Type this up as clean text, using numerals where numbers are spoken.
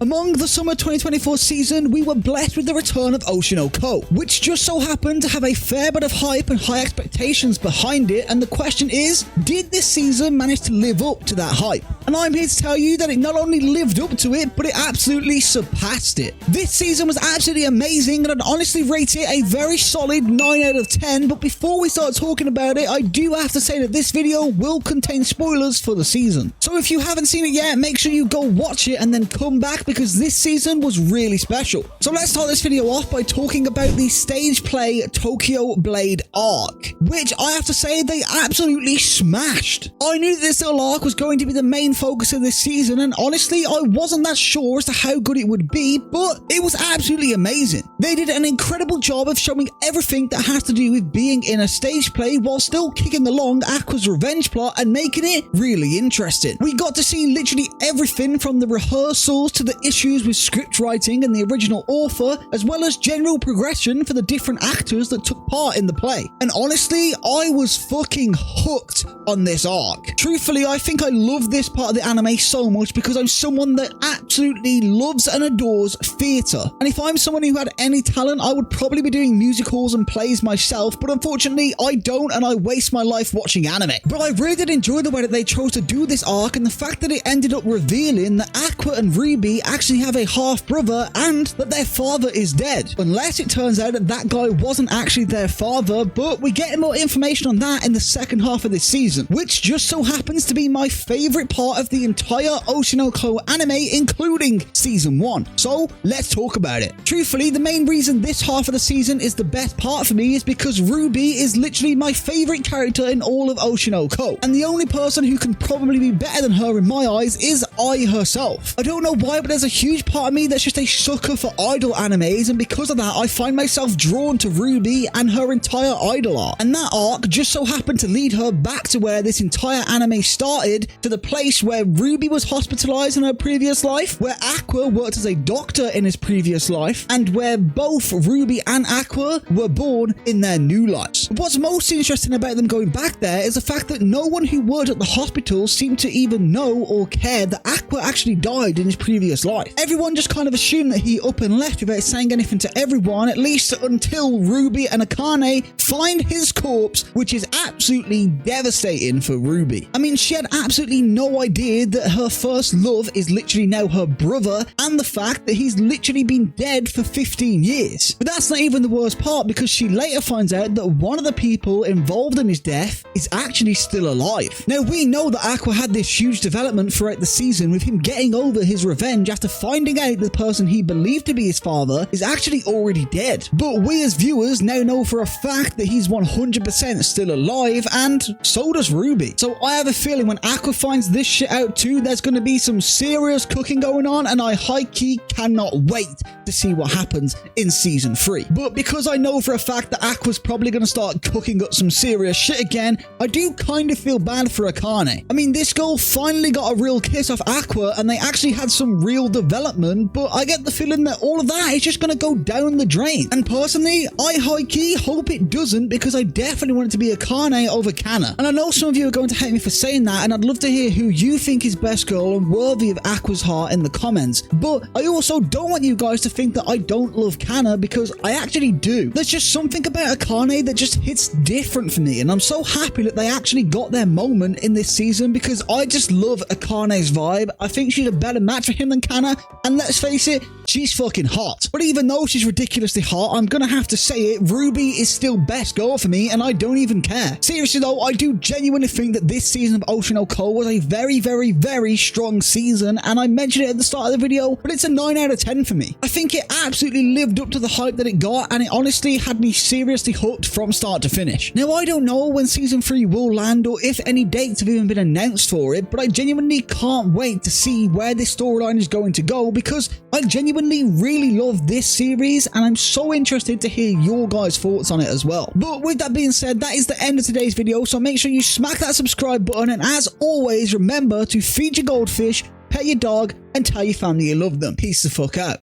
Among the summer 2024 season, we were blessed with the return of Oshi no Ko, which just so happened to have a fair bit of hype and high expectations behind it, and the question is, did this season manage to live up to that hype? And I'm here to tell you that it not only lived up to it, but it absolutely surpassed it. This season was absolutely amazing, and I'd honestly rate it a very solid 9 out of 10, but before we start talking about it, I do have to say that this video will contain spoilers for the season. So if you haven't seen it yet, make sure you go watch it and then come back, because this season was really special. So let's start this video off by talking about the stage play Tokyo Blade arc, which I have to say they absolutely smashed. I knew that this little arc was going to be the main focus of this season, and honestly I wasn't that sure as to how good it would be, but it was absolutely amazing. They did an incredible job of showing everything that has to do with being in a stage play while still kicking along Aqua's revenge plot and making it really interesting. We got to see literally everything from the rehearsals to the issues with script writing and the original author, as well as general progression for the different actors that took part in the play. And honestly, I was fucking hooked on this arc. Truthfully, I think I love this part of the anime so much because I'm someone that absolutely loves and adores theatre. And if I'm someone who had any talent, I would probably be doing musicals and plays myself, but unfortunately I don't, and I waste my life watching anime. But I really did enjoy the way that they chose to do this arc, and the fact that it ended up revealing that Aqua and Ruby actually have a half-brother and that their father is dead. Unless it turns out that that guy wasn't actually their father, but we get more information on that in the second half of this season, which just so happens to be my favourite part of the entire Oshi no Ko anime, including season 1. So let's talk about it. Truthfully, the main reason this half of the season is the best part for me is because Ruby is literally my favourite character in all of Oshi no Ko, and the only person who can probably be better than her in my eyes is Ai herself. I don't know why, but there's a huge part of me that's just a sucker for idol animes, and because of that I find myself drawn to Ruby and her entire idol arc. And that arc just so happened to lead her back to where this entire anime started, to the place where Ruby was hospitalized in her previous life, where Aqua worked as a doctor in his previous life, and where both Ruby and Aqua were born in their new lives. What's most interesting about them going back there is the fact that no one who worked at the hospital seemed to even know or care that Aqua actually died in his previous life. Everyone just kind of assumed that he up and left without saying anything to everyone, at least until Ruby and Akane find his corpse, which is absolutely devastating for Ruby. I mean, she had absolutely no idea that her first love is literally now her brother, and the fact that he's literally been dead for 15 years. But that's not even the worst part, because she later finds out that one of the people involved in his death is actually still alive. Now, we know that Aqua had this huge development throughout the season, with him getting over his revenge after finding out the person he believed to be his father is actually already dead. But we as viewers now know for a fact that he's 100% still alive, and so does Ruby. So I have a feeling when Aqua finds this shit out too, there's going to be some serious cooking going on, and I high-key cannot wait to see what happens in season 3. But because I know for a fact that Aqua's probably going to start cooking up some serious shit again, I do kind of feel bad for Akane. I mean, this girl finally got a real kiss off Aqua, and they actually had some real development, but I get the feeling that all of that is just going to go down the drain. And personally, I high-key hope it doesn't, because I definitely want it to be Akane over Kana. And I know some of you are going to hate me for saying that, and I'd love to hear who you think is best girl and worthy of Aqua's heart in the comments. But I also don't want you guys to think that I don't love Kana, because I actually do. There's just something about Akane that just hits different for me, and I'm so happy that they actually got their moment in this season, because I just love Akane's vibe. I think she's a better match for him than Kana, and let's face it, she's fucking hot. But even though she's ridiculously hot, I'm gonna have to say it, Ruby is still best girl for me, and I don't even care. Seriously though, I do genuinely think that this season of Oshi no Ko was a very, very, very strong season, and I mentioned it at the start of the video, but it's a 9 out of 10 for me. I think it absolutely lived up to the hype that it got, and it honestly had me seriously hooked from start to finish. Now, I don't know when season 3 will land, or if any dates have even been announced for it, but I genuinely can't wait to see where this storyline is going to go, because I genuinely really love this series, and I'm so interested to hear your guys' thoughts on it as well. But with that being said, that is the end of today's video, so make sure you smack that subscribe button, and as always, remember to feed your goldfish, pet your dog, and tell your family you love them. Peace the fuck out.